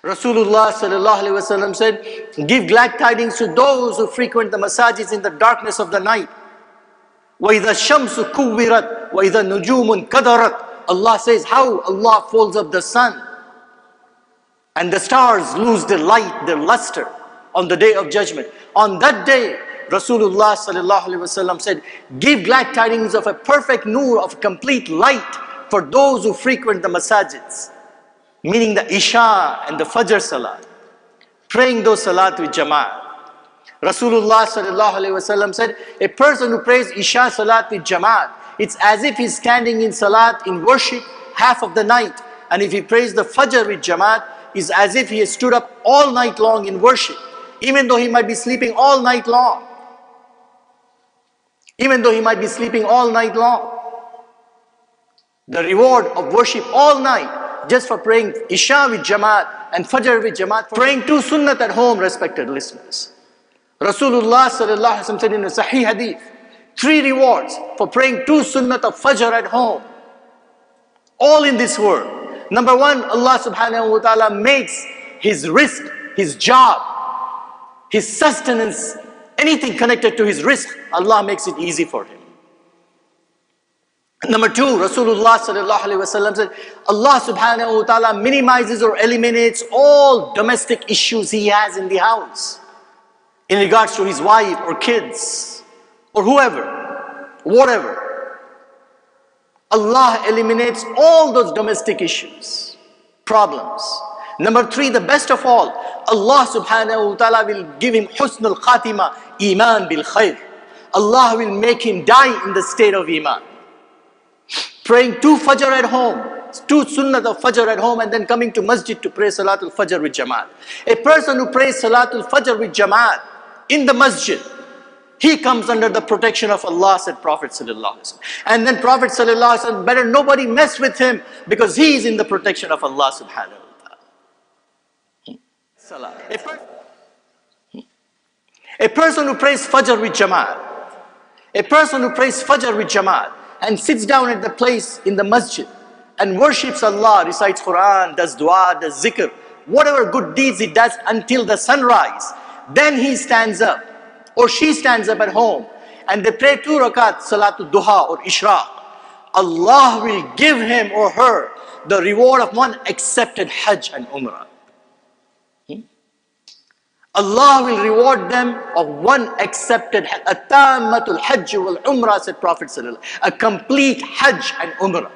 Rasulullah sallallahu alaihi wasallam said, give glad tidings to those who frequent the masajids in the darkness of the night. وَإِذَا الشَّمْسُ كُوِّرَتْ وَإِذَا النُّجُومُ انْكَدَرَتْ. Allah says how Allah folds up the sun and the stars lose their light, their luster on the day of judgment. On that day, Rasulullah sallallahu alaihi wasallam said, give glad tidings of a perfect nur, of complete light for those who frequent the masajids, meaning the Isha and the Fajr salat, praying those salat with jama'ah. Rasulullah sallallahu alaihi wasallam said, a person who prays Isha salat with jama'at, it's as if he's standing in salat, in worship, half of the night. And if he prays the Fajr with jama'at, it's as if he has stood up all night long in worship, even though he might be sleeping all night long. Even though he might be sleeping all night long. The reward of worship all night, just for praying Isha with jama'at and Fajr with jama'at, praying two sunnat at home, respected listeners. Rasulullah sallallahu alaihi wasallam said in a Sahih hadith, 3 rewards for praying 2 sunnat of Fajr at home. All in this world. Number 1, Allah subhanahu wa ta'ala makes his rizq, his job, his sustenance, anything connected to his rizq, Allah makes it easy for him. Number 2, Rasulullah sallallahu alaihi wasallam said, Allah subhanahu wa ta'ala minimizes or eliminates all domestic issues he has in the house, in regards to his wife or kids or whoever, whatever. Allah eliminates all those domestic issues, problems. Number 3, the best of all, Allah subhanahu wa ta'ala will give him husnul khatima, iman bil khair. Allah will make him die in the state of iman. Praying 2 Fajr at home, 2 sunnat of Fajr at home, and then coming to Masjid to pray Salatul Fajr with Jamaat. A person who prays Salatul Fajr with Jamaat in the Masjid, he comes under the protection of Allah, said Prophet sallallahu alaihi wasallam. And then Prophet sallallahu alaihi wasallam, better nobody mess with him, because he is in the protection of Allah subhanahu wa ta'ala. Salah. A person who prays Fajr with Jamaat, a person who prays Fajr with Jamaat and sits down at the place in the Masjid and worships Allah, recites Quran, does dua, does zikr, whatever good deeds he does until the sunrise, then he stands up or she stands up at home and they pray 2 rakat, salatul duha or ishraq. Allah will give him or her the reward of 1 accepted hajj and umrah. Allah will reward them of 1 accepted hajj. At-tammatul hajj wal umrah, said Prophet sallallahu alaihi wasallam. A complete hajj and umrah.